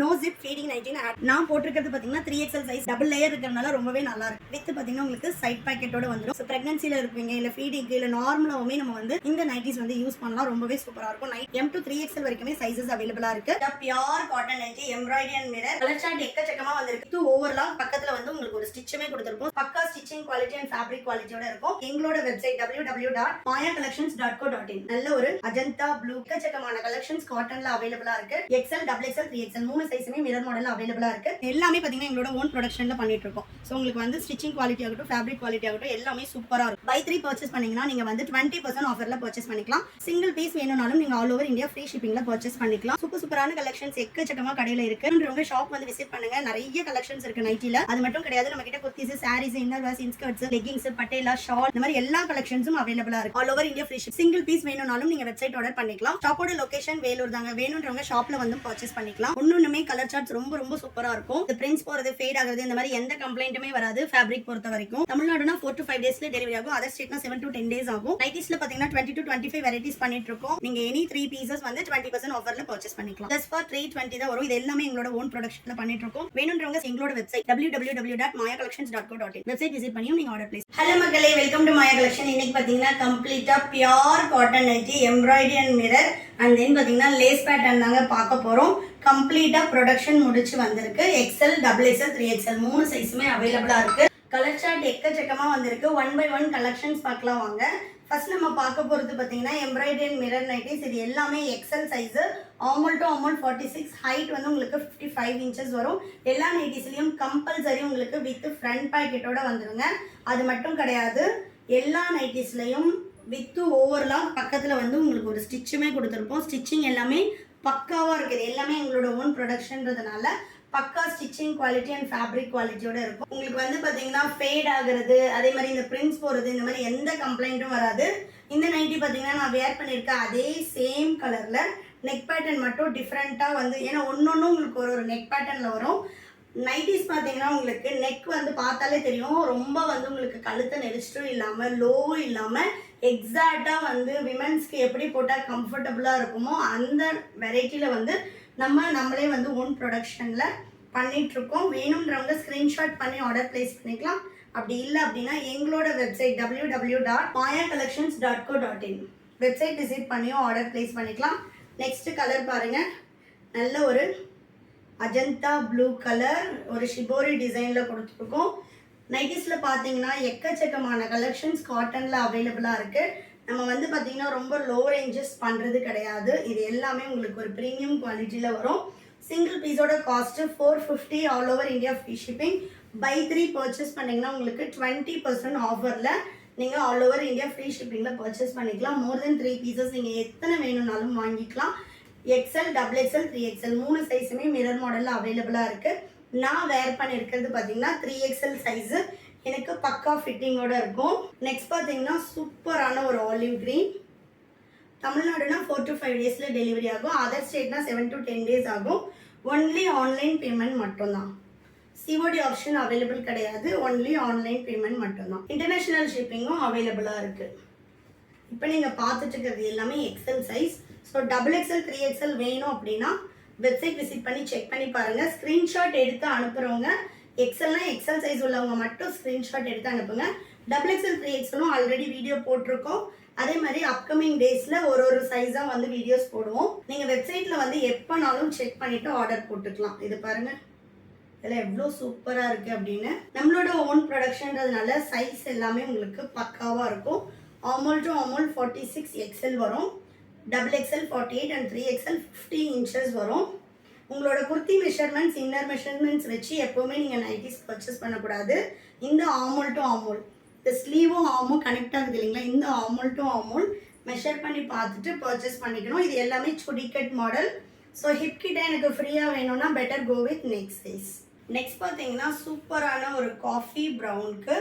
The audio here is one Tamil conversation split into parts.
நோ ஜிப் ஃபீடிங் நைட்டின் நான் போட்டிருக்கிறது பார்த்தீங்கன்னா 3XL சைஸ் டபுள் லேயர் இருக்கிறதுனால ரொம்பவே நல்லா இருக்கு. வித் பார்த்தீங்கன்னா உங்களுக்கு சைட் பாக்கெட்டோட வந்துடும். ஸோ பிரெக்னன்சியில் இருப்பீங்க இல்லை ஃபீடிங்க்கு இல்லை நார்மலாகவுமே நம்ம வந்து இந்த நைட்டிஸ் வந்து யூஸ் பண்ணலாம். ரொம்பவே சூப்பராக இருக்கும். M to 3XL வரைக்குமே சைஸஸ் அவைலபிளா இருக்கு. Pure cotton nighty embroidery and mirror colour chart எக்கச்சக்கமா வந்திருக்கு. இது ஓவர்லாக் பக்கத்துல வந்து உங்களுக்கு ஒரு ஸ்டிச்சுமே கொடுத்துருப்போம். பக்கா ஸ்டிச்சிங் குவாலிட்டி அண்ட் ஃபேப்ரிக் குவாலிட்டியோட இருக்கும். எங்களோட வெப்சைட் www.mayacollections.co.in நல்ல ஒரு அஜந்தா ப்ளூ எக்கச்சக்கமான கலெக்ஷன்ஸ் காட்டன்ல அவைலபிளா இருக்கு. XL, XXL, 3XL மூணு சைஸுமே மிரர் மாடல் அவைலபிளா இருக்கு. எல்லாமே பாத்தீங்கன்னா எங்களோட ஓன் ப்ரொடக்ஷன்ல பண்ணிட்டு இருக்கோம். ஸோ உங்களுக்கு வந்து ஸ்டிச்சிங் குவாலிட்டி ஆகட்டும் ஃபேப்ரிக் குவாலிட்டி ஆகட்டும் எல்லாமே சூப்பரா இருக்கும். பை 3 பர்ச்சேஸ் பண்ணீங்கன்னா நீங்க வந்து 20% ஆஃபர்ல பர்ச்சேஸ் பண்ணிக்கலாம். சிங்கிள் பீஸ் வேணும்னாலும் நீங்க ஆல் ஓவர் இந்தியா ஃப்ரீ ஷிப்பிங்ல பர்ச்சேஸ் பண்ணிக்கலாம். சூப்பரான கலெக்ஷன்ஸ் எக்கச்சக்கமா கடையில இருக்கு. உங்க ஷாப் வந்து விசிட் பண்ணுங்க. நிறைய கலெக்ஷன்ஸ் இருக்கு நைட்டில. அது மட்டும் கிடையாது, நம்ம கிட்ட kurtis, saris, inner wears, inskirts, leggings, patiala, shawl இந்த மாதிரி எல்லா கலெக்ஷன்ஸும் அவைலபிளா இருக்கு. All over India free ship. Single piece வேணும்னாலும் நீங்க வெப்சைட் ஆர்டர் பண்ணிக்கலாம். ஷாப்போட லொகேஷன் வேலூர் தாங்க. வேணும்ன்றவங்க ஷாப்ல வந்து பர்ச்சேஸ் பண்ணிக்கலாம். ஒண்ணுமே கலர் சார்ட்ஸ் ரொம்ப சூப்பரா இருக்கும். இந்த பிரிண்ட்ஸ் போறது, ஃபேட் ஆகுறது இந்த மாதிரி எந்த கம்ப்ளைண்ட்டுமே வராது. ஃபேப்ரிக் பொறுத்த வரைக்கும் தமிழ்நாடுனா 4 to 5 டேஸ்ல டெலிவரி ஆகும். அதர் ஸ்டேட்னா 7 to 10 டேஸ் ஆகும். நைட்டிஸ்ல பாத்தீங்கன்னா 20 to 25 வெரைட்டிஸ் பண்ணிட்டு இருக்கோம். நீங்க எனி 3 பீசஸ் வந்து 20% ஆஃபர்ல பர்ச்சேஸ் பண்ணிக்கலாம். ஜஸ்ட் ஃபார் 320 தான் வரும். இது எல்லாமே எங்களோட ஓன் ப்ரொடக்ஷன்ல பண்ணிட்டு இருக்கோம். வேணும்ன்றவங்க எங்களோட வெப்சைட் www.mayacollections.co.in வெப்சைட் விசிட் பண்ணியும் நீங்க ஆர்டர் பிளேஸ். ஹலோ மக்களே, வெல்கம் டு மாயா கலெக்ஷன். இன்னைக்கு பாத்தீங்கன்னா கம்ப்ளீட்டா pure cotton nighty embroidery and mirror and then பாத்தீங்கன்னா லேஸ் பேட்டர்ன் தாங்க பார்க்க போறோம். கம்ப்ளீட்டா ப்ரொடக்ஷன் முடிச்சு வந்திருக்கு. XL, XXL, 3XL மூணு சைஸுமே அவைலபிளா இருக்கு. கலர் சார்ட் எக்கச்சக்கமா வந்திருக்கு. 1 by 1 கலெக்ஷன்ஸ் பார்க்கலாம் வாங்க. ஃபர்ஸ்ட் நம்ம பார்க்க போறது பாத்தீங்கன்னா எம்ப்ராய்டரி அண்ட் மிரர் நைட்டிஸ். இது எல்லாமே XL size. Armhole to armhole 46, height வந்து உங்களுக்கு 55 இன்ச்சஸ் வரும். எல்லா நைட்டிஸ்லயும் கம்பல்சரி உங்களுக்கு வித் ஃப்ரண்ட் பாக்கெட்டோட வந்துருங்க. அது மட்டும் கிடையாது, எல்லா நைட்டிஸ்லயும் வித் ஓவர்லாக் பக்கத்துல வந்து உங்களுக்கு ஒரு ஸ்டிச்சுமே கொடுத்துருப்போம். ஸ்டிச்சிங் எல்லாமே பக்காவா இருக்குது. எல்லாமே எங்களோட ஓன் ப்ரொடக்ஷன்றதுனால பக்கா ஸ்டிச்சிங் குவாலிட்டி அண்ட் ஃபேப்ரிக் குவாலிட்டியோட இருக்கும். உங்களுக்கு வந்து பாத்தீங்கன்னா ஃபேட் ஆகுறது, அதே மாதிரி இந்த பிரிண்ட்ஸ் போறது இந்த மாதிரி எந்த கம்ப்ளைண்ட்டும் வராது. இந்த நைட்டி பாத்தீங்கன்னா நான் வேர் பண்ணியிருக்கேன் அதே சேம் கலர்ல. நெக் பேட்டர்ன் மட்டும் டிஃப்ரெண்டா வந்து, ஏன்னா ஒன்னொன்னும் உங்களுக்கு ஒரு நெக் பேட்டர்ன்ல வரும். நைட்டிஸ் பார்த்தீங்கன்னா உங்களுக்கு நெக் வந்து பார்த்தாலே தெரியும். ரொம்ப வந்து உங்களுக்கு கழுத்தை நெரிச்சிட்டும் இல்லாமல் லோவும் இல்லாமல் எக்ஸாக்டாக வந்து விமென்ஸ்க்கு எப்படி போட்டால் கம்ஃபர்டபுளாக இருக்குமோ அந்த வெரைட்டியில் வந்து நம்மளே வந்து ஓன் ப்ரொடக்ஷனில் பண்ணிகிட்ருக்கோம். வேணுன்றவங்க ஸ்க்ரீன்ஷாட் பண்ணி ஆர்டர் ப்ளேஸ் பண்ணிக்கலாம். அப்படி இல்லை அப்படின்னா எங்களோட வெப்சைட் www.mayacollections.co.in வெப்சைட் விசிட் பண்ணியும் ஆர்டர் ப்ளேஸ் பண்ணிக்கலாம். நெக்ஸ்ட் கலர் பாருங்கள், நல்ல ஒரு அஜந்தா ப்ளூ கலர் ஒரு ஷிபோரி டிசைன்ல கொடுத்துருக்கோம். நைட்டிஸ்ல பாத்தீங்கன்னா எக்கச்சக்கமான கலெக்ஷன்ஸ் காட்டன்ல அவைலபிளா இருக்கு. நம்ம வந்து பாத்தீங்கன்னா ரொம்ப லோ ரேஞ்சஸ் பண்றது கிடையாது. இது எல்லாமே உங்களுக்கு ஒரு ப்ரீமியம் குவாலிட்டியில வரும். சிங்கிள் பீஸோட cost 450, all over India free shipping. By 3 purchase பண்ணீங்கன்னா உங்களுக்கு 20% ஆஃபர்ல நீங்க ஆல் ஓவர் இந்தியா ஃப்ரீ ஷிப்பிங்ல பர்ச்சேஸ் பண்ணிக்கலாம். மோர் தென் 3 பீசஸ் நீங்க எத்தனை வேணும்னாலும் வாங்கிக்கலாம். XL, XXL, 3XL மூணு சைஸுமே மிரர் மாடல்ல அவைலபிளா இருக்கு. நான் வேர் பண்ணியிருக்கிறது பார்த்தீங்கன்னா 3XL சைஸு. எனக்கு பக்கா ஃபிட்டிங்கோட இருக்கும். நெக்ஸ்ட் பார்த்தீங்கன்னா சூப்பரான ஒரு ஆலிவ் கிரீன். தமிழ்நாடுனா 4 to 5 டேஸில் டெலிவரி ஆகும். அதர் ஸ்டேட்னா 7 to 10 டேஸ் ஆகும். ஒன்லி ஆன்லைன் பேமெண்ட் மட்டும்தான். சிஓடி ஆப்ஷன் அவைலபிள் கிடையாது. ஒன்லி ஆன்லைன் பேமெண்ட் மட்டும்தான். இன்டர்நேஷ்னல் ஷிப்பிங்கும் அவைலபிளாக இருக்குது. இப்போ நீங்கள் பார்த்துட்டு இருக்கிறது எல்லாமே XL size. So XXL, 3XL வேணும் அப்படின்னா வெப்சைட் விசிட் பண்ணி செக் பண்ணி பாருங்கள். ஸ்க்ரீன்ஷாட் எடுத்து அனுப்புகிறவங்க XLனா XL சைஸ் உள்ளவங்க மட்டும் ஸ்க்ரீன்ஷாட் எடுத்து அனுப்புங்க. XXL, 3XLம் ஆல்ரெடி வீடியோ போட்டிருக்கோம். அதே மாதிரி அப்கமிங் டேஸில் ஒரு சைஸாக வந்து வீடியோஸ் போடுவோம். நீங்கள் வெப்சைட்டில் வந்து எப்போனாலும் செக் பண்ணிவிட்டு ஆர்டர் போட்டுக்கலாம். இது பாருங்கள், இதெல்லாம் எவ்வளோ சூப்பராக இருக்குது அப்படின்னு. நம்மளோட ஓன் ப்ரொடக்ஷன்றதுனால சைஸ் எல்லாமே உங்களுக்கு பக்காவாக இருக்கும். ஆர்மல் டு ஆர்மல் 46 XL வரும். XXL 48 அண்ட் 3XL 50 இன்ச்சஸ் வரும். உங்களோட குர்த்தி மெஷர்மெண்ட்ஸ், இன்னர் மெஷர்மெண்ட்ஸ் வச்சு எப்போவுமே நீங்கள் நைட்டிஸ் பர்ச்சேஸ் பண்ணக்கூடாது. இந்த ஆர்மல் டு ஆர்மல், இந்த ஸ்லீவும் ஆர்மும் கனெக்ட் ஆகுது இல்லைங்களா, இந்த ஆர்மல் டு ஆர்மல் மெஷர் பண்ணி பார்த்துட்டு பர்ச்சேஸ் பண்ணிக்கணும். இது எல்லாமே சுடிகட் மாடல். ஸோ ஹிப் கிட்ட எனக்கு ஃப்ரீயாக வேணும்னா better go with next size. Next பார்த்தீங்கன்னா சூப்பரான ஒரு காஃபி ப்ரௌனுக்கு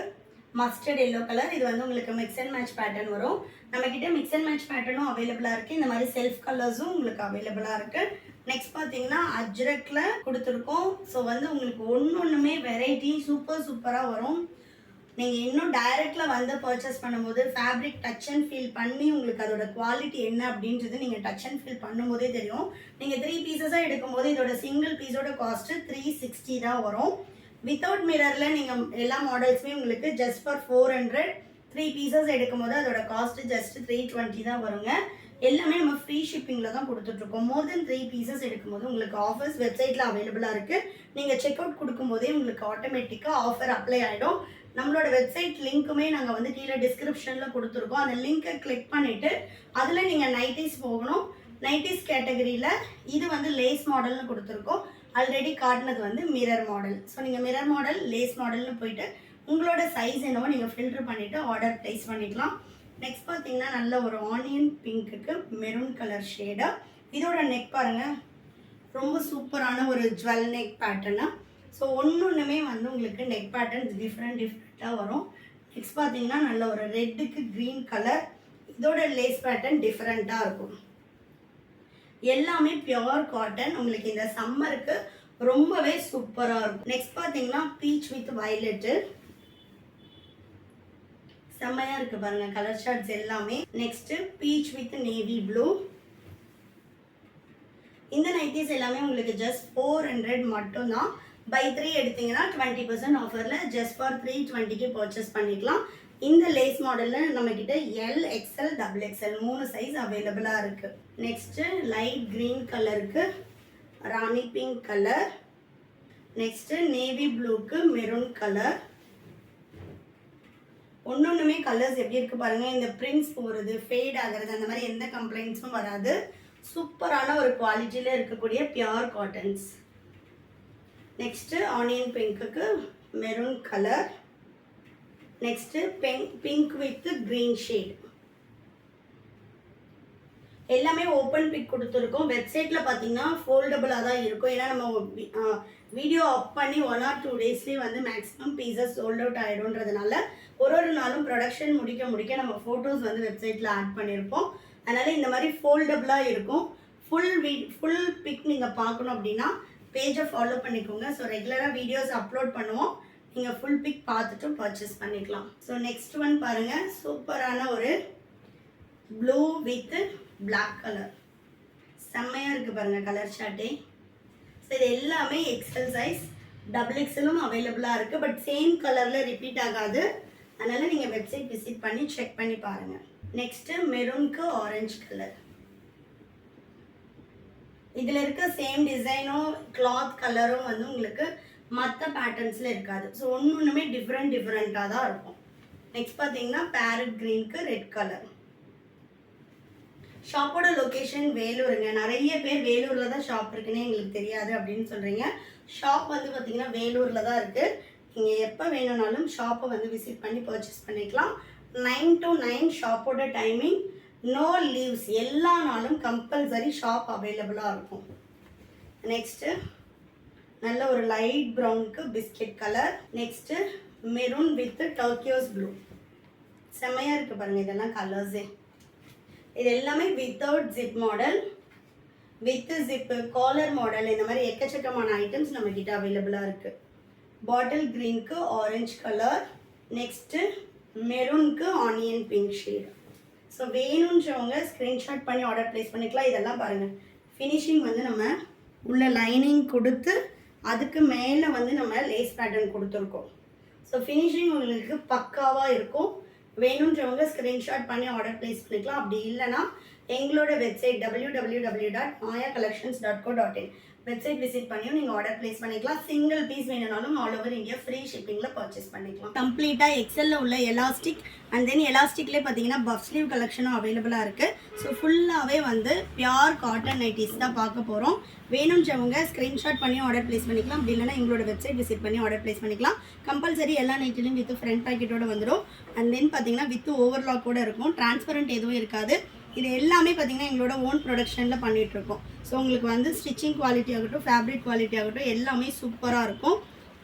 மஸ்டர்ட் எல்லோ கலர். இது வந்து உங்களுக்கு மிக்ஸ் அண்ட் மேட்ச் பேட்டர்ன் வரும். நம்மக்கிட்ட மிக்ஸ் அண்ட் மேட்ச் பேட்டர்னும் அவைலபிளாக இருக்குது. இந்த மாதிரி செல்ஃப் கலர்ஸும் உங்களுக்கு அவைலபிளாக இருக்குது. நெக்ஸ்ட் பார்த்தீங்கன்னா அஜ்ரக்கில் கொடுத்துருக்கோம். ஸோ வந்து உங்களுக்கு ஒன்றுமே வெரைட்டி சூப்பராக வரும். நீங்கள் இன்னும் டைரெக்டில் வந்து பர்ச்சேஸ் பண்ணும்போது ஃபேப்ரிக் டச் அண்ட் ஃபீல் பண்ணி உங்களுக்கு அதோட குவாலிட்டி என்ன அப்படின்றது நீங்கள் டச் அண்ட் ஃபீல் பண்ணும்போதே தெரியும். நீங்கள் 3 பீசஸாக எடுக்கும்போது இதோட சிங்கிள் பீஸோட காஸ்ட்டு 360 தான் வரும். வித்தவுட் மிரரில் நீங்கள் எல்லா மாடல்ஸுமே உங்களுக்கு ஜஸ்ட் ஃபார் 400. 3 பீசஸ் எடுக்கும்போது அதோட காஸ்ட்டு ஜஸ்ட் 320 தான் வருங்க. எல்லாமே நம்ம ஃப்ரீ ஷிப்பிங்கில் தான் கொடுத்துட்ருக்கோம். மோர் தென் 3 பீசஸ் எடுக்கும்போது உங்களுக்கு ஆஃபர்ஸ் வெப்சைட்டில் அவைலபிளாக இருக்குது. நீங்கள் செக் அவுட் கொடுக்கும்போதே உங்களுக்கு ஆட்டோமேட்டிக்காக ஆஃபர் அப்ளை ஆகிடும். நம்மளோட வெப்சைட் லிங்க்குமே நாங்கள் வந்து கீழே டிஸ்கிரிப்ஷனில் கொடுத்துருக்கோம். அந்த லிங்க்கை கிளிக் பண்ணிவிட்டு அதில் நீங்கள் நைட்டிஸ் போகணும். நைட்டிஸ் கேட்டகரியில் இது வந்து லேஸ் மாடல்னு கொடுத்துருக்கோம். ஆல்ரெடி காட்டினது வந்து மிரர் மாடல். ஸோ நீங்கள் மிரர் மாடல் லேஸ் மாடல்னு போயிட்டு உங்களோட சைஸ் என்னவோ நீங்கள் ஃபில்டர் பண்ணிவிட்டு ஆர்டர் ப்ளேஸ் பண்ணிக்கலாம். நெக்ஸ்ட் பார்த்தீங்கன்னா நல்ல ஒரு ஆனியன் பிங்க்குக்கு மெரூன் கலர் ஷேடாக. இதோட நெக் பாருங்கள், ரொம்ப சூப்பரான ஒரு ஜுவல் நெக் பேட்டர்னா. ஸோ ஒன்றுமே வந்து உங்களுக்கு நெக் பேட்டர்ன்ஸ் டிஃப்ரெண்ட்டாக வரும். நெக்ஸ்ட் பார்த்தீங்கன்னா நல்ல ஒரு ரெட்டுக்கு க்ரீன் கலர். இதோட லேஸ் பேட்டர்ன் டிஃப்ரெண்ட்டாக இருக்கும். எல்லாமே பியோர் காட்டன். உங்களுக்கு இந்த சம்மருக்கு ரொம்பவே சூப்பராக இருக்கும். நெக்ஸ்ட் பார்த்தீங்கன்னா பீச் வித் வயலட்டு. செம்மையாக இருக்குது பாருங்கள் கலர் ஷார்ட்ஸ் எல்லாமே. Next beach with navy blue. இந்த நைட்டிஸ் எல்லாமே உங்களுக்கு ஜஸ்ட் 400 மட்டும்தான். பை 3 எடுத்தீங்கன்னா 20% ஆஃபரில் ஜஸ்ட் ஃபார் 320க்கு பர்ச்சேஸ் பண்ணிக்கலாம். இந்த லேஸ் மாடலில் நம்மக்கிட்ட L, XL, XXL 3 சைஸ் அவைலபிளாக இருக்குது. நெக்ஸ்ட்டு லைட் க்ரீன் கலருக்கு rani pink colour. Next navy ப்ளூக்கு மெரூன் கலர். ஒன்றுமே கலர்ஸ் எப்படி இருக்குது பாருங்கள். இந்த பிரிண்ட்ஸ் போகிறது, ஃபேட் ஆகிறது, அந்த மாதிரி எந்த கம்ப்ளைண்ட்ஸும் வராது. சூப்பரான ஒரு குவாலிட்டியில் இருக்கக்கூடிய பியோர் காட்டன்ஸ். நெக்ஸ்ட்டு ஆனியன் பிங்க்குக்கு maroon colour. Next pink with green shade. எல்லாமே ஓப்பன் பிக் கொடுத்துருக்கோம். வெப்சைட்டில் பார்த்தீங்கன்னா ஃபோல்டபுளாக தான் இருக்கும். ஏன்னா நம்ம வீடியோ அப் பண்ணி 1 or 2 டேஸ்லேயே வந்து மேக்ஸிமம் பீசஸ் சோல்ட் அவுட் ஆகிடும்ன்றதுனால ஒரு நாளும் ப்ரொடக்ஷன் முடிக்க நம்ம ஃபோட்டோஸ் வந்து வெப்சைட்டில் ஆட் பண்ணியிருப்போம். அதனால் இந்த மாதிரி ஃபோல்டபுளாக இருக்கும். ஃபுல் பிக் நீங்கள் பார்க்கணும் அப்படின்னா பேஜை ஃபாலோ பண்ணிக்கோங்க. ஸோ ரெகுலராக வீடியோஸ் அப்லோட் பண்ணுவோம். நீங்கள் ஃபுல் பிக் பார்த்துட்டு பர்ச்சேஸ் பண்ணிக்கலாம். ஸோ நெக்ஸ்ட் ஒன் பாருங்கள், சூப்பரான ஒரு ப்ளூ வித் பிளாக் கலர். செம்மையாக இருக்குது பாருங்கள் கலர் ஷார்ட்டே. ஸோ இது எல்லாமே எக்ஸல் சைஸ், XXLம் அவைலபிளாக இருக்குது. பட் சேம் கலரில் ரிப்பீட் ஆகாது. அதனால் நீங்கள் வெப்சைட் விசிட் பண்ணி செக் பண்ணி பாருங்கள். நெக்ஸ்ட்டு மெரூனுக்கு ஆரஞ்சு கலர். இதில் இருக்க சேம் டிசைனும் கிளாத் கலரும் வந்து உங்களுக்கு மற்ற பேட்டர்ன்ஸில் இருக்காது. ஸோ ஒன்றுமே டிஃப்ரெண்ட்டாக தான் இருக்கும். நெக்ஸ்ட் பார்த்தீங்கன்னா பேரட் க்ரீனுக்கு ரெட் கலர். ஷாப்போட லொக்கேஷன் வேலூருங்க. நிறைய பேர் வேலூரில் தான் ஷாப் இருக்குன்னு எங்களுக்கு தெரியாது அப்படின்னு சொல்கிறீங்க. ஷாப் வந்து பார்த்தீங்கன்னா வேலூரில் தான் இருக்குது. நீங்கள் எப்போ வேணும்னாலும் ஷாப்பை வந்து விசிட் பண்ணி பர்ச்சேஸ் பண்ணிக்கலாம். 9 to 9 ஷாப்போட டைமிங். No leaves. எல்லா நாளும் கம்பல்சரி ஷாப் அவைலபிளாக இருக்கும். நெக்ஸ்ட்டு நல்ல ஒரு லைட் ப்ரௌனுக்கு biscuit colour. Next maroon with turquoise blue. செம்மையாக இருக்குது பாருங்கள் இதெல்லாம் கலர்ஸே. இது எல்லாமே without zip model, with zip, collar model, இந்த மாதிரி எக்கச்சக்கமான ஐட்டம்ஸ் நம்மக்கிட்ட அவைலபிளாக இருக்குது. பாட்டில் க்ரீனுக்கு ஆரஞ்சு கலர். நெக்ஸ்ட்டு மெரூனுக்கு ஆனியன் பிங்க் ஷேட். ஸோ வேணுன்றவங்க ஸ்க்ரீன்ஷாட் பண்ணி ஆர்டர் ப்ளேஸ் பண்ணிக்கலாம். இதெல்லாம் பாருங்கள் ஃபினிஷிங் வந்து நம்ம உள்ள லைனிங் கொடுத்து அதுக்கு மேலே வந்து நம்ம லேஸ் பேட்டர்ன் கொடுத்துருக்கோம். ஸோ ஃபினிஷிங் உங்களுக்கு பக்காவாக இருக்கும். வேணுன்றவங்க ஸ்க்ரீன்ஷாட் பண்ணி ஆர்டர் ப்ளேஸ் பண்ணிக்கலாம். அப்படி இல்லைனா எங்களோட வெப்சைட் www.mayacollections.co.in வெப்சைட் விசிட் பண்ணியும் நீங்கள் ஆர்டர் ப்ளேஸ் பண்ணிக்கலாம். சிங்கிள் பீஸ் வேணும்னாலும் ஆல் ஓவர் இந்தியா ஃப்ரீ ஷிப்பிங்கில் பர்ச்சேஸ் பண்ணிக்கலாம். கம்ப்ளீட்டாக எக்ஸலில் உள்ள எலாஸ்டிக் அண்ட் தென் எலாஸ்டிக்லேயே பார்த்தீங்கன்னா பஃப் ஸ்லீவ் கலெக்ஷனும் அவைலபிளாக இருக்குது. ஸோ ஃபுல்லாகவே வந்து பியோர் காட்டன் நைட்டிஸ் தான் பார்க்க போகிறோம். வேணுன்றவங்க ஸ்க்ரீன்ஷாட் பண்ணி ஆர்டர் ப்ளேஸ் பண்ணிக்கலாம். அப்படி இல்லைனா எங்களோட வெப்சைட் விசிட் பண்ணி ஆர்டர் ப்ளேஸ் பண்ணிக்கலாம். கம்பல்சரி எல்லா நைட்டிலையும் வித் ஃப்ரண்ட் பேக்கெட்டோடு வந்துடும். அண்ட் தென் பார்த்தீங்கன்னா வித் ஓவர்லாக்கோடு இருக்கும். டிரான்ஸ்பரண்ட் எதுவும் இருக்காது. இது எல்லாமே பார்த்தீங்கன்னா எங்களோட ஓன் ப்ரொடக்ஷனில் பண்ணிகிட்ருக்கோம். ஸோ உங்களுக்கு வந்து ஸ்டிச்சிங் குவாலிட்டி ஆகட்டும், ஃபேப்ரிக் குவாலிட்டி ஆகட்டும், எல்லாமே சூப்பராக இருக்கும்.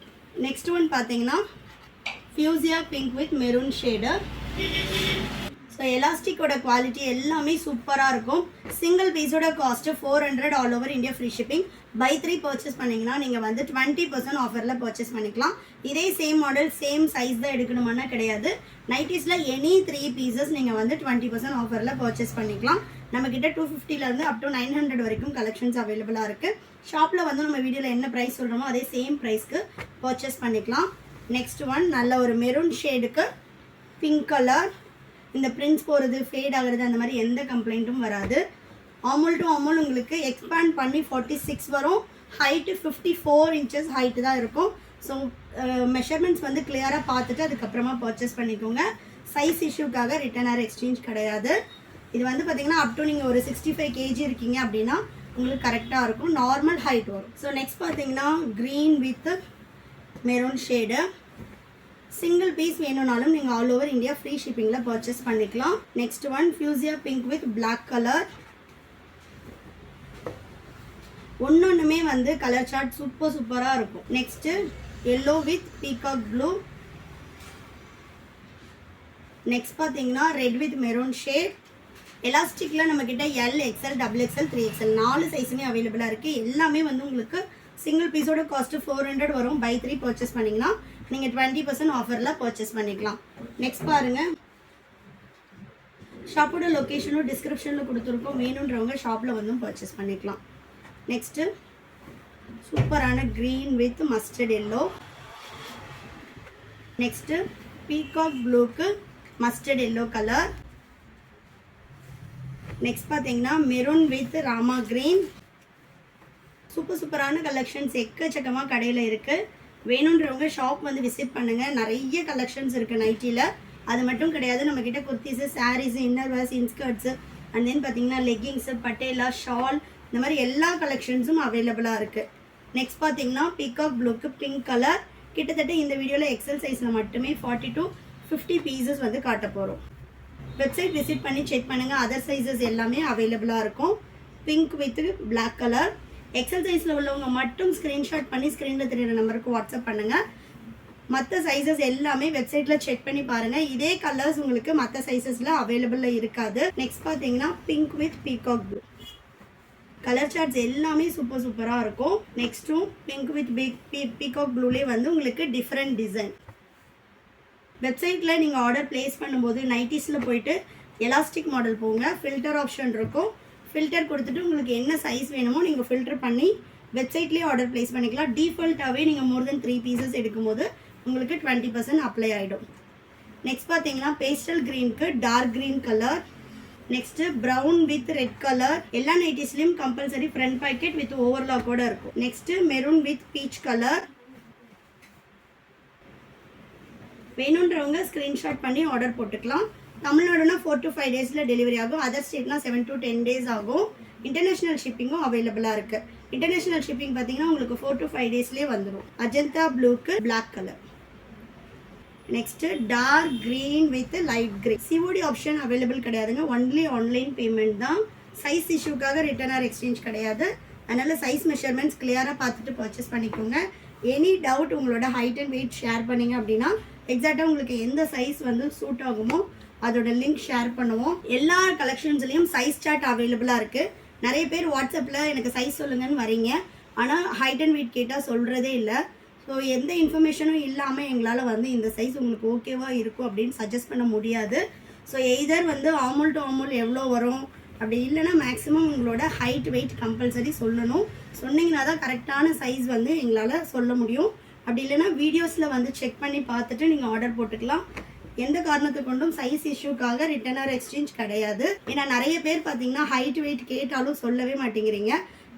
நெக்ஸ்ட் ஒன் பார்த்தீங்கன்னா fuchsia pink with maroon shade. So எலாஸ்டிக்கோட குவாலிட்டி எல்லாமே சூப்பராக இருக்கும். சிங்கிள் பீஸோட cost 400 all over India free shipping. By 3 purchase பண்ணிங்கன்னா நீங்கள் வந்து 20% ஆஃபரில் பர்ச்சேஸ் பண்ணிக்கலாம். இதே சேம் மாடல் சேம் சைஸ் தான் எடுக்கணுமானா கிடையாது. நைட்டிஸில் எனி 3 பீசஸ் நீங்கள் வந்து 20% ஆஃபரில் பர்ச்சேஸ் பண்ணிக்கலாம். நம்மக்கிட்ட 250லேருந்து அப் டு 900 வரைக்கும் கலெக்ஷன்ஸ் அவைலபிளாக இருக்குது. ஷாப்பில் வந்து நம்ம வீடியோவில் என்ன ப்ரைஸ் சொல்கிறோமோ அதே சேம் ப்ரைஸ்க்கு பர்ச்சேஸ் பண்ணிக்கலாம். நெக்ஸ்ட் ஒன் நல்ல ஒரு மெரூன் ஷேடுக்கு பிங்க் கலர். இந்த பிரிண்ட்ஸ் போகிறது ஃபேட் ஆகிறது அந்த மாதிரி எந்த கம்ப்ளைண்ட்டும் வராது. ஆமூல் டு ஆமூல் உங்களுக்கு எக்ஸ்பேண்ட் பண்ணி 46 வரும். ஹைட்டு 54 இன்ச்சஸ் ஹைட்டு தான் இருக்கும். ஸோ மெஷர்மெண்ட்ஸ் வந்து கிளியராக பார்த்துட்டு அதுக்கப்புறமா பர்ச்சேஸ் பண்ணிக்கோங்க. சைஸ் இஷ்யூக்காக ரிட்டர்ன் ஆர் எக்ஸ்சேஞ்ச் கிடையாது. இது வந்து பார்த்திங்கன்னா அப் டு நீங்கள் ஒரு 65 kg இருக்கீங்க அப்படின்னா உங்களுக்கு கரெக்டாக இருக்கும். நார்மல் ஹைட் வரும். ஸோ நெக்ஸ்ட் பார்த்தீங்கன்னா green with maroon shade. Single piece வேணும்னாலும் நீங்கள் ஆல் ஓவர் இந்தியா ஃப்ரீ ஷிப்பிங்கில் பர்ச்சேஸ் பண்ணிக்கலாம். Next one fuchsia pink with black colour. ஒன்னொன்றுமே வந்து கலர் சார்ட் சூப்பராக இருக்கும். Next yellow with peacock blue. Next பார்த்தீங்கன்னா ரெட் வித் மெரூன் ஷேட். எலாஸ்டிக்கில் நம்மக்கிட்ட L, XL, XXL, 3XL 4 சைஸுமே அவைலபிளாக இருக்குது. எல்லாமே வந்து உங்களுக்கு சிங்கிள் பீஸோட காஸ்ட்டு 400 வரும். பை 3 பர்ச்சேஸ் பண்ணிங்கன்னா நீங்கள் 20% ஆஃபரில் பர்ச்சேஸ் பண்ணிக்கலாம். நெக்ஸ்ட் பாருங்கள், ஷாப்போட லொக்கேஷனும் டிஸ்கிரிப்ஷனில் கொடுத்துருக்கோம். வேணுன்றவங்க ஷாப்பில் வந்து பர்ச்சேஸ் பண்ணிக்கலாம். நெக்ஸ்ட்டு சூப்பரான green with mustard yellow. Next peacock ப்ளூக்கு மஸ்டர்ட் எல்லோ கலர். நெக்ஸ்ட் பார்த்தீங்கன்னா மெரூன் வித் ராமா க்ரீன். சூப்பரான கலெக்ஷன்ஸ் எக்கச்சக்கமாக கடையில் இருக்குது. வேணுன்றவங்க ஷாப் வந்து விசிட் பண்ணுங்கள். நிறைய கலெக்ஷன்ஸ் இருக்குது நைட்டியில். அது மட்டும் கிடையாது, நம்மக்கிட்ட kurtis, saris, inner wears, inskirts, and then பார்த்தீங்கன்னா லெக்கிங்ஸு, பட்டேலா, ஷால், இந்த மாதிரி எல்லா கலெக்ஷன்ஸும் அவைலபிளாக இருக்குது. நெக்ஸ்ட் பார்த்தீங்கன்னா பீகாக் ப்ளூக்கு பிங்க் கலர். கிட்டத்தட்ட இந்த வீடியோவில் எக்ஸல் சைஸில் மட்டுமே 40 to 50 பீசஸ் வந்து காட்ட போகிறோம். வெப்சைட் விசிட் பண்ணி செக் பண்ணுங்கள். அதர் சைஸஸ் எல்லாமே அவைலபிளாக இருக்கும். Pink with black colour. XL சைஸில் உள்ளவங்க மட்டும் ஸ்க்ரீன்ஷாட் பண்ணி ஸ்க்ரீனில் தெரியுற நம்பருக்கு வாட்ஸ்அப் பண்ணுங்கள். மற்ற சைஸஸ் எல்லாமே வெப்சைட்டில் செக் பண்ணி பாருங்கள். இதே கலர்ஸ் உங்களுக்கு மற்ற சைஸஸில் அவைலபிளில் இருக்காது. நெக்ஸ்ட் பார்த்தீங்கன்னா pink with peacock blue. Colour charts எல்லாமே சூப்பராக இருக்கும். நெக்ஸ்ட்டும் பிங்க் வித் பீகாக் ப்ளூலே வந்து உங்களுக்கு டிஃப்ரெண்ட் டிசைன். வெப்சைட்டில் நீங்கள் ஆர்டர் ப்ளேஸ் பண்ணும்போது நைட்டிஸில் போயிட்டு எலாஸ்டிக் மாடல் போங்க. ஃபில்டர் ஆப்ஷன் இருக்கும். ஃபில்டர் கொடுத்துட்டு உங்களுக்கு என்ன சைஸ் வேணுமோ நீங்கள் ஃபில்டர் பண்ணி வெப்சைட்லேயே ஆர்டர் ப்ளேஸ் பண்ணிக்கலாம். டிஃபால்ட்டாகவே நீங்கள் மோர் தென் 3 பீசஸ் எடுக்கும்போது உங்களுக்கு 20% அப்ளை ஆகிடும். நெக்ஸ்ட் பார்த்தீங்கன்னா பேஸ்டல் க்ரீனுக்கு dark green colour. Next brown with red colour. எல்லா நைட்டிஸ்லேயும் கம்பல்சரி ஃப்ரண்ட் பாக்கெட் வித் ஓவர்லாக்கோட இருக்கும். Next maroon with peach colour. வேணுன்றவங்க ஸ்க்ரீன்ஷாட் பண்ணி ஆர்டர் போட்டுக்கலாம். தமிழ்நாடுனா 4 to 5 டேஸில் டெலிவரி ஆகும். அதர் ஸ்டேட்னா 7 to 10 டேஸ் ஆகும். இன்டர்நேஷ்னல் ஷிப்பிங்கும் அவைலபிளாக இருக்குது. இன்டர்நேஷ்னல் ஷிப்பிங் பார்த்தீங்கன்னா உங்களுக்கு 4 to 5 டேஸ்லேயே வந்துடும். அஜந்தா ப்ளூக்கு black colour. Next dark green with light green. COD option available கிடையாதுங்க. ஒன்லி ஆன்லைன் பேமெண்ட் தான். சைஸ் இஷ்யூக்காக ரிட்டர்ன் ஆர் எக்ஸ்சேஞ்ச் கிடையாது. அதனால் சைஸ் மெஷர்மெண்ட்ஸ் கிளியராக பார்த்துட்டு பர்ச்சேஸ் பண்ணிக்கோங்க. எனி டவுட் உங்களோட ஹைட் அண்ட் வெயிட் ஷேர் பண்ணிங்க அப்படின்னா எக்ஸாக்டாக உங்களுக்கு எந்த சைஸ் வந்து சூட் ஆகுமோ அதோட லிங்க் ஷேர் பண்ணுவோம். எல்லா கலெக்ஷன்ஸ்லேயும் சைஸ் சார்ட் அவைலபிளாக இருக்குது. நிறைய பேர் வாட்ஸ்அப்பில் எனக்கு சைஸ் சொல்லுங்கன்னு வரீங்க. ஆனால் ஹைட் அண்ட் வெயிட் கேட்டால் சொல்கிறதே இல்லை. ஸோ எந்த இன்ஃபர்மேஷனும் இல்லாமல் எங்களால் வந்து இந்த சைஸ் உங்களுக்கு ஓகேவாக இருக்கும் அப்படின்னு சஜஸ்ட் பண்ண முடியாது. ஸோ எய்தர் வந்து ஆமூல் டு ஆமூல் எவ்வளோ வரும், அப்படி இல்லைன்னா மேக்ஸிமம் உங்களோட ஹைட் வெயிட் கம்பல்சரி சொல்லணும். சொன்னீங்கன்னா தான் கரெக்டான சைஸ் வந்து எங்களால் சொல்ல முடியும். அப்படி இல்லைன்னா வீடியோஸில் வந்து செக் பண்ணி பார்த்துட்டு நீங்கள் ஆர்டர் போட்டுக்கலாம். எந்த காரணத்தை கொண்டும் சைஸ் இஷ்யூக்காக ரிட்டர்ன் ஆர் எக்ஸ்சேஞ்ச் கிடையாது. ஏன்னா நிறைய பேர் பார்த்தீங்கன்னா ஹைட் வெயிட் கேட்டாலும் சொல்லவே மாட்டேங்கிறீங்க.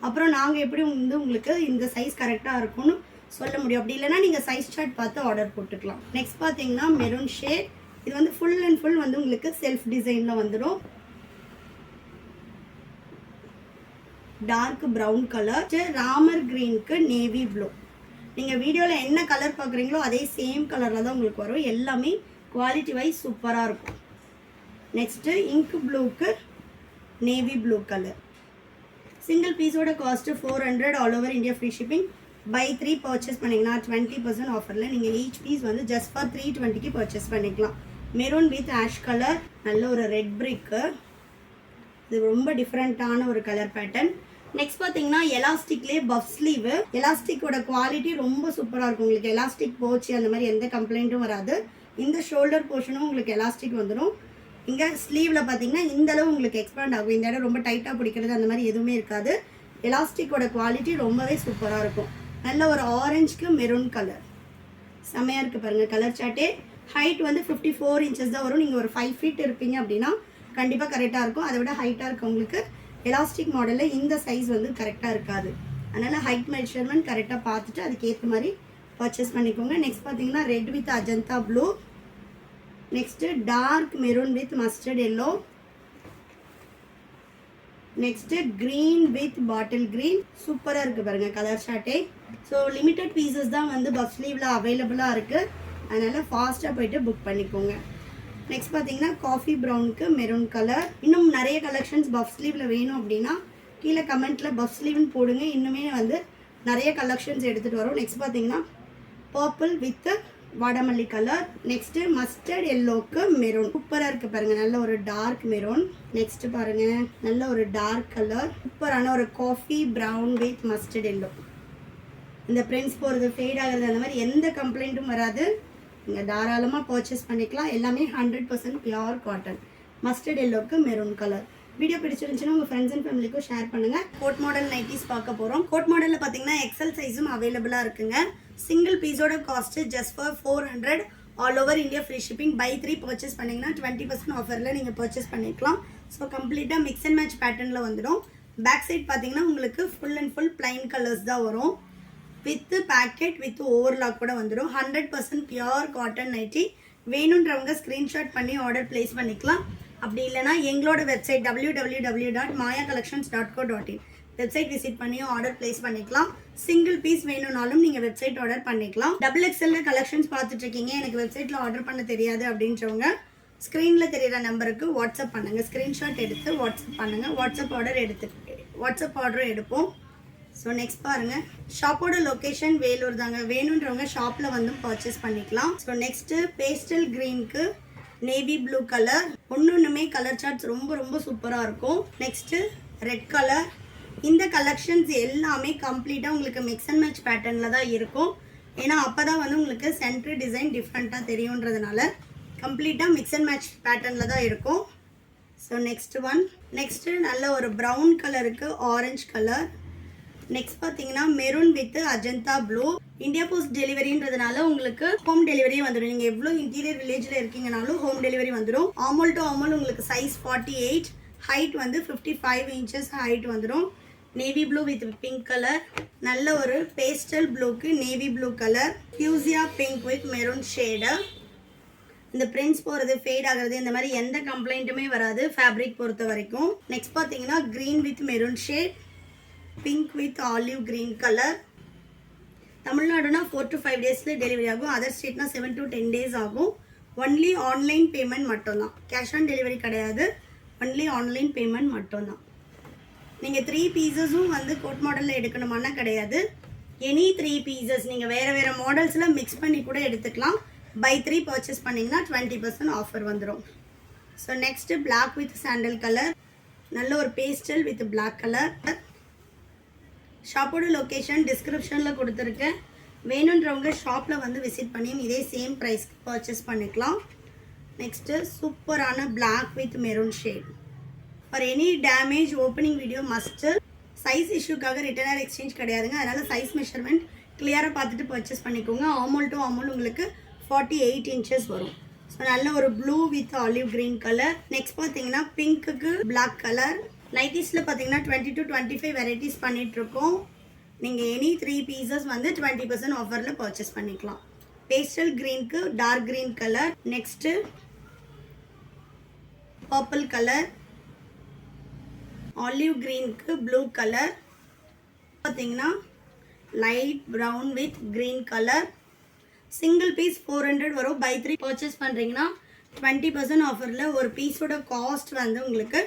அப்புறம் நாங்கள் எப்படி வந்து உங்களுக்கு இந்த சைஸ் கரெக்டாக இருக்கும்னு சொல்ல முடியும். அப்படி இல்லைன்னா நீங்கள் சைஸ் சார்ட் பார்த்து ஆர்டர் போட்டுக்கலாம். நெக்ஸ்ட் பார்த்தீங்கன்னா மெரூன் ஷேட். இது வந்து ஃபுல் அண்ட் ஃபுல் வந்து உங்களுக்கு செல்ஃப் டிசைனில் வந்துடும். Dark brown colour. ராமர் க்ரீனுக்கு நேவி ப்ளூ. நீங்கள் வீடியோவில் என்ன கலர் பார்க்குறீங்களோ அதே சேம் கலரில் தான் உங்களுக்கு வரும். எல்லாமே குவாலிட்டி வைஸ் சூப்பராக இருக்கும். நெக்ஸ்ட்டு இங்க் ப்ளூக்கு நேவி ப்ளூ கலர். சிங்கிள் பீஸோட cost 400 all over India free shipping. By 3 purchase பண்ணிங்கன்னா 20% ஆஃபரில் நீங்கள் ஈச் பீஸ் வந்து ஜஸ்ட் ஃபார் 320க்கு பர்ச்சேஸ் பண்ணிக்கலாம். மெரூன் வித் ஆஷ் கலர், நல்ல ஒரு ரெட் பிரிக்கு. இது ரொம்ப டிஃப்ரெண்ட்டான ஒரு கலர் பேட்டர்ன். நெக்ஸ்ட் பார்த்தீங்கன்னா எலாஸ்டிக்லேயே பஃப் ஸ்லீவ். எலாஸ்டிக்கோட குவாலிட்டி ரொம்ப சூப்பராக இருக்கும். உங்களுக்கு எலாஸ்டிக் போச்சு அந்த மாதிரி எந்த கம்ப்ளைண்ட்டும் வராது. இந்த ஷோல்டர் போர்ஷனும் உங்களுக்கு எலாஸ்டிக் வந்துடும். இங்கே ஸ்லீவில் பார்த்தீங்கன்னா இந்த அளவு உங்களுக்கு எக்ஸ்பேண்ட் ஆகும். இந்த இடம் ரொம்ப டைட்டாக பிடிக்கிறது அந்த மாதிரி எதுவுமே இருக்காது. எலாஸ்டிக்கோட குவாலிட்டி ரொம்பவே சூப்பராக இருக்கும். நல்ல ஒரு ஆரஞ்சுக்கு மெரூன் கலர் செம்மையாக இருக்குது பாருங்கள். கலர் சார்ட்டே ஹைட் வந்து 54 inches தான் வரும். நீங்கள் ஒரு 5 feet இருப்பீங்க அப்படின்னா கண்டிப்பாக கரெக்டாக இருக்கும். அதை விட ஹைட்டாக இருக்கவங்களுக்கு எலாஸ்டிக் மாடலில் இந்த சைஸ் வந்து கரெக்டாக இருக்காது. அதனால் ஹைட் மெஷர்மெண்ட் கரெக்டாக பார்த்துட்டு அதுக்கேற்ற மாதிரி பர்ச்சேஸ் பண்ணிக்கோங்க. நெக்ஸ்ட் பார்த்தீங்கன்னா red with Ajanta blue. Next dark maroon with mustard yellow. Next green with bottle green. சூப்பராக இருக்குது பாருங்கள் கலர் ஷார்ட்டே. ஸோ லிமிட்டட் பீசஸ் தான் வந்து பஃப் ஸ்லீவில் அவைலபிளாக இருக்குது. அதனால் ஃபாஸ்ட்டாக போய்ட்டு புக் பண்ணிக்கோங்க. நெக்ஸ்ட் பார்த்தீங்கன்னா காஃபி ப்ரௌனுக்கு மெரூன் கலர். இன்னும் நிறைய கலெக்ஷன்ஸ் பஃப் ஸ்லீவில் வேணும் அப்படின்னா கீழே கமெண்ட்டில் பஃப் ஸ்லீவ்னு போடுங்க. இன்னுமே வந்து நிறைய கலெக்ஷன்ஸ் எடுத்துகிட்டு வரோம். நெக்ஸ்ட் பார்த்தீங்கன்னா பர்பிள் வித் வாடாமல்லி கலர். நெக்ஸ்ட்டு மஸ்டர்ட் எல்லோக்கு மெரூன். சூப்பராக இருக்குது பாருங்கள். நல்ல ஒரு டார்க் மெரூன். நெக்ஸ்ட்டு பாருங்கள் நல்ல ஒரு டார்க் கலர். சூப்பரான ஒரு coffee brown with mustard yellow. இந்த பிரிண்ட்ஸ் போகிறது ஃபேட் ஆகிறது அந்த மாதிரி எந்த கம்ப்ளைண்ட்டும் வராது. நீங்கள் தாராளமாக பர்ச்சேஸ் பண்ணிக்கலாம். எல்லாமே 100% பியூர் காட்டன். மஸ்டர்ட் எல்லோக்கு மெரூன் கலர். வீடியோ பிடிச்சிருந்துச்சுன்னா உங்கள் ஃப்ரெண்ட்ஸ் அண்ட் ஃபேமிலிக்கும் ஷேர் பண்ணுங்கள். கோட் மாடல் நைட்டிஸ் பார்க்க போகிறோம். கோட் மாடலில் பார்த்தீங்கன்னா எக்ஸல் சைஸும் அவைலபிளாக இருக்குங்க. சிங்கிள் பீஸோட cost just for 400. All over India free shipping. By 3 purchase பண்ணிங்கன்னா 20% ஆஃபரில் நீங்கள் பர்ச்சேஸ் பண்ணிக்கலாம். ஸோ கம்ப்ளீட்டாக மிக்ஸ் அண்ட் மேட்ச் பேட்டர்னில் வந்துடும். பேக் சைட் பார்த்தீங்கன்னா உங்களுக்கு full and full plain colours தான் வரும். வித் பேக்கெட் வித் ஓவர்லாக் கூட வந்துடும். 100% பியூர் காட்டன் நைட்டி. வேணுன்றவங்க ஸ்க்ரீன்ஷாட் பண்ணி ஆர்டர் பிளேஸ் பண்ணிக்கலாம். அப்படி இல்லைனா எங்களோட வெப்சைட் www.mayacollections.co.in வெப்சைட் விசிட் பண்ணி ஆர்டர் பிளேஸ் பண்ணிக்கலாம். சிங்கிள் பீஸ் வேணும்னாலும் நீங்கள் வெப்சைட் ஆர்டர் பண்ணிக்கலாம். XXL கலெக்ஷன்ஸ் பார்த்துட்டு இருக்கீங்க, எனக்கு வெப்சைட்டில் ஆர்டர் பண்ண தெரியாது அப்படின்றவங்க ஸ்க்ரீனில் தெரிகிற நம்பருக்கு வாட்ஸ்அப் பண்ணுங்கள். ஸ்க்ரீன்ஷாட் எடுத்து வாட்ஸ்அப் பண்ணுங்கள். வாட்ஸ்அப் ஆர்டர் எடுப்போம். ஸோ நெக்ஸ்ட் பாருங்கள், ஷாப்போட லொக்கேஷன் வேலூர் தாங்க. வேணுன்றவங்க ஷாப்பில் வந்து பர்ச்சேஸ் பண்ணிக்கலாம். ஸோ நெக்ஸ்ட்டு பேஸ்டல் க்ரீனுக்கு நேவி ப்ளூ கலர். ஒன்றுமே கலர் சார்ட்ஸ் ரொம்ப ரொம்ப சூப்பராக இருக்கும். Next red colour. இந்த கலெக்ஷன்ஸ் எல்லாமே கம்ப்ளீட்டாக உங்களுக்கு மிக்ஸ் அண்ட் மேட்ச் பேட்டர்னில் தான் இருக்கும். ஏன்னா அப்போ தான் வந்து உங்களுக்கு சென்ட்ரி டிசைன் டிஃப்ரெண்ட்டாக தெரியுன்றதுனால கம்ப்ளீட்டாக மிக்ஸ் அண்ட் மேட்ச் பேட்டர்னில் தான் இருக்கும். ஸோ நெக்ஸ்ட்டு நல்ல ஒரு ப்ரௌன் கலருக்கு ஆரஞ்சு கலர். நெக்ஸ்ட் பார்த்தீங்கன்னா maroon with Ajanta blue. India post டெலிவரின்றதுனால உங்களுக்கு ஹோம் டெலிவரியே வந்துடும். நீங்கள் எவ்வளோ இன்டீரியர் வில்லேஜில் இருக்கீங்கனாலும் ஹோம் டெலிவரி வந்துடும். ஆமல் டு ஆமல் உங்களுக்கு சைஸ் 48, ஹைட் வந்து 55 inches ஹைட் வந்துடும். Navy blue with pink colour. நல்ல ஒரு பேஸ்டல் ப்ளூக்கு navy blue colour. Fuchsia pink with maroon shade. இந்த பிரிண்ட்ஸ் போகிறது ஃபேட் ஆகிறது இந்த மாதிரி எந்த கம்ப்ளைண்ட்டுமே வராது ஃபேப்ரிக் பொறுத்த வரைக்கும். நெக்ஸ்ட் பார்த்தீங்கன்னா green with maroon shade. Pink with olive green colour. தமிழ்நாடுனா 4 to 5 days டெலிவரி ஆகும். அதர் ஸ்டேட்னா 7 to 10 days ஆகும். ஒன்லி ஆன்லைன் பேமெண்ட் மட்டும்தான். கேஷ் ஆன் டெலிவரி கிடையாது. ஒன்லி ஆன்லைன் பேமெண்ட் மட்டும்தான். நீங்கள் 3 பீசஸும் வந்து கோட் மாடலில் எடுக்கணுமானா கிடையாது. எனி 3 பீசஸ் நீங்கள் வேறு மாடல்ஸில் மிக்ஸ் பண்ணி கூட எடுத்துக்கலாம். பை 3 பர்ச்சேஸ் பண்ணிங்கன்னா 20% ஆஃபர் வந்துடும். So next black with sandal colour. நல்ல ஒரு பேஸ்டல் வித் பிளாக் கலர். ஷாப்போட லொக்கேஷன் டிஸ்கிரிப்ஷனில் கொடுத்துருக்கேன். வேணுன்றவங்க ஷாப்பில் வந்து விசிட் பண்ணி இதே சேம் ப்ரைஸ்க்கு பர்ச்சேஸ் பண்ணிக்கலாம். நெக்ஸ்ட்டு சூப்பரான black with maroon shade. For any damage opening video must. Size இஷ்யூக்காக ரிட்டர்ன் ஆர் எக்ஸ்சேஞ்ச் கிடையாதுங்க. அதனால் சைஸ் மெஷர்மெண்ட் கிளியராக பார்த்துட்டு பர்ச்சேஸ் பண்ணிக்கோங்க. ஆமல் டு ஆமல் உங்களுக்கு 48 inches வரும். ஸோ நல்ல ஒரு blue with olive green colour. Next பார்த்தீங்கன்னா பிங்க்குக்கு பிளாக் கலர். நைட்டிஸில் பார்த்தீங்கன்னா 20 to 25 வெரைட்டிஸ் பண்ணிகிட்ருக்கோம். நீங்கள் எனி 3 பீசஸ் வந்து 20% ஆஃபரில் பர்ச்சேஸ் பண்ணிக்கலாம். பேஸ்டல் க்ரீனுக்கு dark green colour. Next purple colour. Olive க்ரீனுக்கு ப்ளூ கலர். பார்த்தீங்கன்னா light brown with green colour. Single piece 400 வரும். பை 3 பர்ச்சேஸ் பண்ணுறீங்கன்னா 20% ஆஃபரில் ஒரு பீஸோட காஸ்ட் வந்து உங்களுக்கு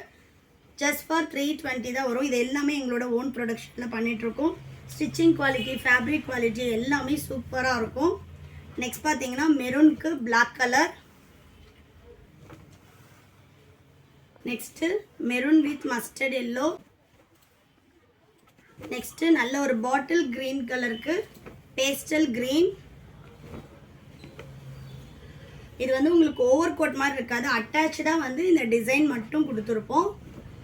ஜஸ்ட் ஃபார் 320 தான் வரும். இது எல்லாமே எங்களோட ஓன் ப்ரொடக்ஷனில் பண்ணிகிட்ருக்கோம். ஸ்டிச்சிங் குவாலிட்டி, ஃபேப்ரிக் குவாலிட்டி எல்லாமே சூப்பராக இருக்கும். நெக்ஸ்ட் பார்த்தீங்கன்னா மெரூனுக்கு black colour. Next maroon with mustard yellow. Next நல்ல ஒரு பாட்டில் க்ரீன் கலருக்கு பேஸ்டல் க்ரீன். இது வந்து உங்களுக்கு ஓவர் கோட் மாதிரி இருக்காது, அட்டாச்சாக வந்து இந்த டிசைன் மட்டும் கொடுத்துருப்போம்.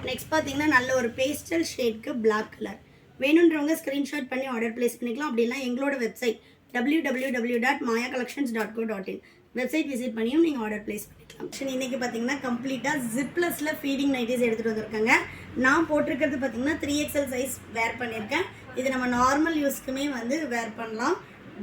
நெக்ஸ்ட் பார்த்தீங்கன்னா நல்ல ஒரு பேஸ்டல் ஷேட்க்கு பிளாக் கலர். வேணுன்றவங்க ஸ்க்ரீன்ஷாட் பண்ணி ஆர்டர் ப்ளேஸ் பண்ணிக்கலாம். அப்படின்னா எங்களோட வெப்சைட் www.mayacollections.co.in வெப்சைட் விசிட் பண்ணியும் நீங்கள் ஆர்டர் ப்ளேஸ் பண்ணிக்கலாம். இன்றைக்கி பார்த்தீங்கன்னா கம்ப்ளீட்டாக ஜிப்லெஸில் ஃபீடிங் நைட்டிஸ் எடுத்துகிட்டு வந்திருக்காங்க. நான் போட்டிருக்கிறது பார்த்தீங்கன்னா 3XL சைஸ் வேர் பண்ணியிருக்கேன். இது நம்ம நார்மல் யூஸ்க்குமே வந்து வேர் பண்ணலாம்.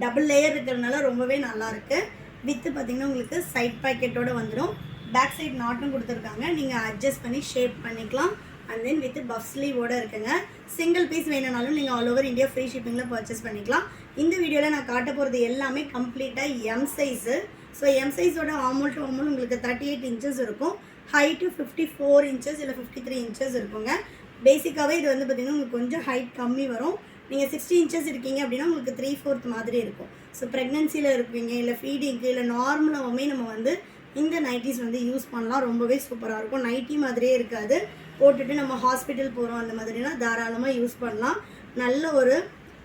டபுள் லேயர் இருக்கிறதுனால ரொம்பவே நல்லாயிருக்கு. வித்து பார்த்தீங்கன்னா உங்களுக்கு சைட் பாக்கெட்டோடு வந்துடும். பேக் சைட் நாட்டும் கொடுத்துருக்காங்க, நீங்கள் அட்ஜஸ்ட் பண்ணி ஷேப் பண்ணிக்கலாம். அண்ட் தென் வித் பஃப் ஸ்லீவோடு இருக்குங்க. சிங்கிள் பீஸ் வேணுனாலும் நீங்கள் ஆல் ஓவர் இந்தியா ஃப்ரீ ஷிப்பிங்கில் பர்ச்சேஸ் பண்ணிக்கலாம். இந்த வீடியோவில் நான் காட்ட போகிறது எல்லாமே கம்ப்ளீட்டாக எம் சைஸு. ஸோ எம் சைஸோட ஆமூல் டு ஆமூல் உங்களுக்கு 38 இன்ச்சஸ் இருக்கும். ஹைட்டு 54 இன்ச்சஸ் இல்லை 53 இன்ச்சஸ் இருக்குங்க. பேசிக்காகவே இது வந்து பார்த்திங்கன்னா உங்களுக்கு கொஞ்சம் ஹைட் கம்மி வரும். நீங்கள் 60 இன்ச்சஸ் இருக்கீங்க அப்படின்னா உங்களுக்கு 3/4 மாதிரி இருக்கும். ஸோ ப்ரெக்னென்சியில் இருப்பீங்க, இல்லை ஃபீடிங்க்கு, இல்லை நார்மலாகவுமே நம்ம வந்து இந்த நைட்டிஸ் வந்து யூஸ் பண்ணலாம். ரொம்பவே சூப்பராக இருக்கும். நைட்டி மாதிரியே இருக்காது. போட்டுட்டு நம்ம ஹாஸ்பிட்டல் போகிறோம் அந்த மாதிரினா தாராளமாக யூஸ் பண்ணலாம். நல்ல ஒரு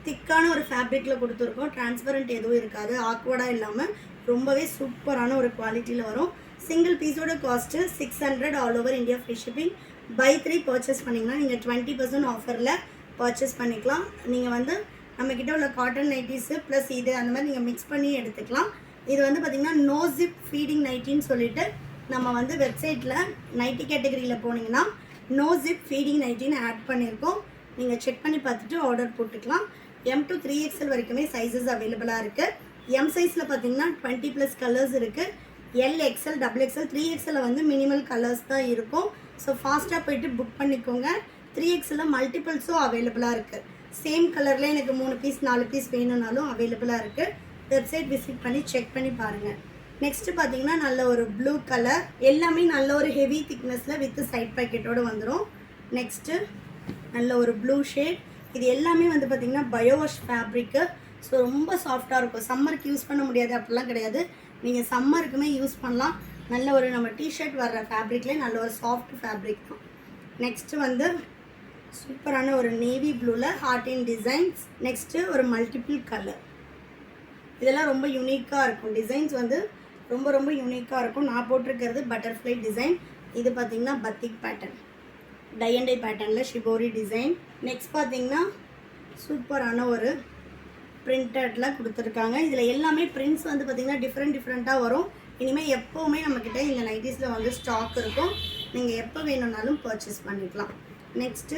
திக்கான ஒரு ஃபேப்ரிக்கில் கொடுத்துருக்கோம். டிரான்ஸ்பரண்ட் எதுவும் இருக்காது, ஆக்வர்டாக இல்லாமல் ரொம்பவே சூப்பரான ஒரு குவாலிட்டியில் வரும். சிங்கிள் பீஸோட cost 600 all over India free shipping. By 3 purchase பண்ணிங்கன்னா நீங்கள் 20% ஆஃபரில் பர்ச்சேஸ் பண்ணிக்கலாம். நீங்கள் வந்து நம்மக்கிட்ட உள்ள காட்டன் நைட்டிஸு ப்ளஸ் இது அந்த மாதிரி நீங்கள் மிக்ஸ் பண்ணி எடுத்துக்கலாம். இது வந்து பார்த்திங்கன்னா நோ ஜிப் ஃபீடிங் நைட்டின்னு சொல்லிட்டு நம்ம வந்து வெப்சைட்டில் நைட்டி கேட்டகரியில் போனீங்கன்னா நோ ஜிப் ஃபீடிங் நைட்டின்னு ஆட் பண்ணியிருக்கோம். நீங்கள் செக் பண்ணி பார்த்துட்டு ஆர்டர் போட்டுக்கலாம். M to 3XL வரைக்குமே சைஸஸ் அவைலபிளாக இருக்குது. எம் சைஸில் பார்த்தீங்கன்னா 20+ கலர்ஸ் இருக்குது. LXL, XXL, 3XL வந்து மினிமல் கலர்ஸ் தான் இருக்கும். ஸோ ஃபாஸ்ட்டாக போய்ட்டு புக் பண்ணிக்கோங்க. 3XL மல்டிபிள்ஸும் அவைலபிளாக இருக்குது. சேம் கலரில் எனக்கு 3 பீஸ் 4 பீஸ் வேணும்னாலும் அவைலபிளாக இருக்குது. வெப்சைட் விசிட் பண்ணி செக் பண்ணி பாருங்கள். நெக்ஸ்ட்டு பார்த்தீங்கன்னா நல்ல ஒரு ப்ளூ கலர், எல்லாமே நல்ல ஒரு ஹெவி திக்னஸில் வித் சைட் பாக்கெட்டோடு வந்துடும். நெக்ஸ்ட்டு நல்ல ஒரு ப்ளூ ஷேட். இது எல்லாமே வந்து பார்த்திங்கன்னா பயோவாஷ் ஃபேப்ரிக்கு. ஸோ ரொம்ப சாஃப்டாக இருக்கும். சம்மருக்கு யூஸ் பண்ண முடியாது அப்படிலாம் கிடையாது, நீங்கள் சம்மருக்குமே யூஸ் பண்ணலாம். நல்ல ஒரு நம்ம டிஷர்ட் வர்ற ஃபேப்ரிக்லேயே நல்ல ஒரு சாஃப்ட் ஃபேப்ரிக் தான். நெக்ஸ்ட்டு வந்து சூப்பரான ஒரு நேவி ப்ளூவில் ஹார்ட் இன் டிசைன்ஸ். நெக்ஸ்ட்டு ஒரு மல்டிபிள் கலர். இதெல்லாம் ரொம்ப யூனிக்காக இருக்கும். டிசைன்ஸ் வந்து ரொம்ப ரொம்ப யூனிக்காக இருக்கும். நான் போட்டிருக்கிறது பட்டர்ஃப்ளை டிசைன். இது பார்த்திங்கன்னா பத்திக் பேட்டர்ன், டை அண்ட் டை பேட்டர்னில் ஷிபோரி டிசைன். நெக்ஸ்ட் பார்த்திங்கன்னா சூப்பரான ஒரு பிரிண்டடில் கொடுத்துருக்காங்க. இதில் எல்லாமே பிரிண்ட்ஸ் வந்து பார்த்திங்கன்னா டிஃப்ரெண்ட்டாக வரும். இனிமேல் எப்போவுமே நம்மக்கிட்ட இந்த நைட்டிஸில் வந்து ஸ்டாக் இருக்கும். நீங்கள் எப்போ வேணும்னாலும் பர்ச்சேஸ் பண்ணிக்கலாம். நெக்ஸ்ட்டு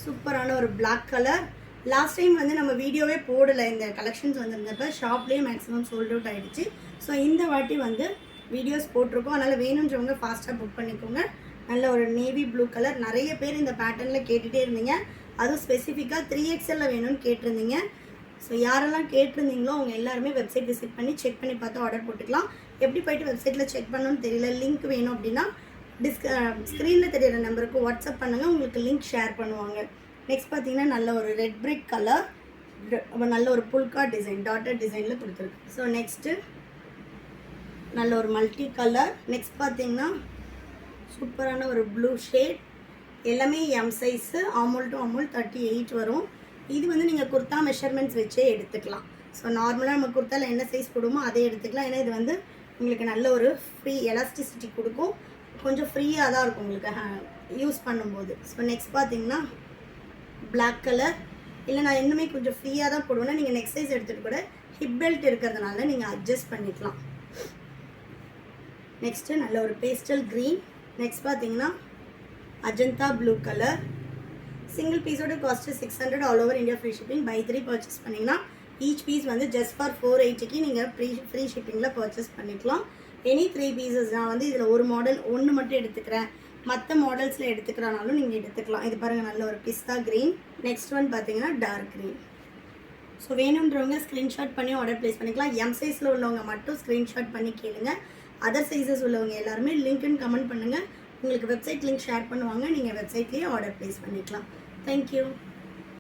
சூப்பரான ஒரு பிளாக் கலர். லாஸ்ட் டைம் வந்து நம்ம வீடியோவே போடலை, இந்த கலெக்ஷன்ஸ் வந்துருந்தப்போ ஷாப்லேயே மேக்ஸிமம் சோல்ட் அவுட் ஆகிடுச்சு. ஸோ இந்த வாட்டி வந்து வீடியோஸ் போட்டிருக்கோம், அதனால் வேணுன்றவங்க ஃபாஸ்ட்டாக புக் பண்ணிக்கோங்க. நல்ல ஒரு நேவி ப்ளூ கலர். நிறைய பேர் இந்த பேட்டர்னில் கேட்டுகிட்டே இருந்தீங்க, அதுவும் ஸ்பெசிஃபிக்காக 3XL வேணும்னு கேட்டிருந்தீங்க. ஸோ யாரெல்லாம் கேட்டிருந்தீங்களோ அவங்க எல்லாருமே வெப்சைட் விசிட் பண்ணி செக் பண்ணி பார்த்து ஆர்டர் போட்டுக்கலாம். எப்படி போய்ட்டு வெப்சைட்டில் செக் பண்ணணும்னு தெரியல, லிங்க் வேணும் அப்படின்னா ஸ்க்ரீனில் தெரியிற நம்பருக்கு வாட்ஸ்அப் பண்ணுங்கள், உங்களுக்கு லிங்க் ஷேர் பண்ணுவாங்க. நெக்ஸ்ட் பார்த்தீங்கன்னா நல்ல ஒரு ரெட் பிரிக் கலர், நல்ல ஒரு புல்கா டிசைன் டாட்டர் டிசைனில் கொடுத்துருக்கு. ஸோ நெக்ஸ்ட்டு நல்ல ஒரு மல்டி கலர். நெக்ஸ்ட் பார்த்தீங்கன்னா சூப்பரான ஒரு ப்ளூ ஷேட். எல்லாமே M size, Hamul to Hamul 38 வரும். இது வந்து நீங்கள் குர்த்தா மெஷர்மெண்ட்ஸ் வச்சே எடுத்துக்கலாம். ஸோ நார்மலாக நம்ம குர்த்தாவில் என்ன சைஸ் போடுமோ அதே எடுத்துக்கலாம். ஏன்னா இது வந்து உங்களுக்கு நல்ல ஒரு ஃப்ரீ எலாஸ்டிசிட்டி கொடுக்கும், கொஞ்சம் ஃப்ரீயாக தான் இருக்கும் உங்களுக்கு யூஸ் பண்ணும்போது. ஸோ நெக்ஸ்ட் பார்த்தீங்கன்னா பிளாக் கலர். இல்லை நான் இன்னுமே கொஞ்சம் ஃப்ரீயாக தான் போடுவேன்னா நீங்கள் நெக்ஸ்ட் சைஸ் எடுத்துகிட்டு கூட ஹிப் பெல்ட் இருக்கிறதுனால நீங்கள் அட்ஜஸ்ட் பண்ணிக்கலாம். நெக்ஸ்ட்டு நல்ல ஒரு பேஸ்டல் க்ரீன். நெக்ஸ்ட் பார்த்தீங்கன்னா அஜந்தா ப்ளூ கலர். சிங்கிள் பீஸோட cost 600 all over India free shipping. By 3 purchase பண்ணிங்கன்னா ஈச் பீஸ் வந்து ஜஸ்ட் ஃபார் 480க்கு நீங்கள் ஃப்ரீ ஷிப்பிங்கில் பர்ச்சேஸ் பண்ணிக்கலாம். Any 3 pieces. நான் வந்து இதில் ஒரு மாடல் ஒன்று மட்டும் எடுத்துக்கிறேன், மற்ற மாடல்ஸில் எடுத்துக்கிறனாலும் நீங்கள் எடுத்துக்கலாம். இது பாருங்கள் நல்ல ஒரு பிஸ்தா க்ரீன். நெக்ஸ்ட் ஒன் பார்த்தீங்கன்னா டார்க் க்ரீன். ஸோ வேணுன்றவங்க ஸ்க்ரீன்ஷாட் பண்ணி ஆர்டர் ப்ளேஸ் பண்ணிக்கலாம். எம் சைஸில் உள்ளவங்க மட்டும் ஸ்க்ரீன்ஷாட் பண்ணி கேளுங்க. அதர் சைஸஸ் உள்ளவங்க எல்லாருமே லிங்க்னு கமெண்ட் பண்ணுங்கள், உங்களுக்கு வெப்சைட் லிங்க் ஷேர் பண்ணுவாங்க, நீங்கள் வெப்சைட்லேயே ஆர்டர் ப்ளேஸ் பண்ணிக்கலாம். தேங்க்யூ.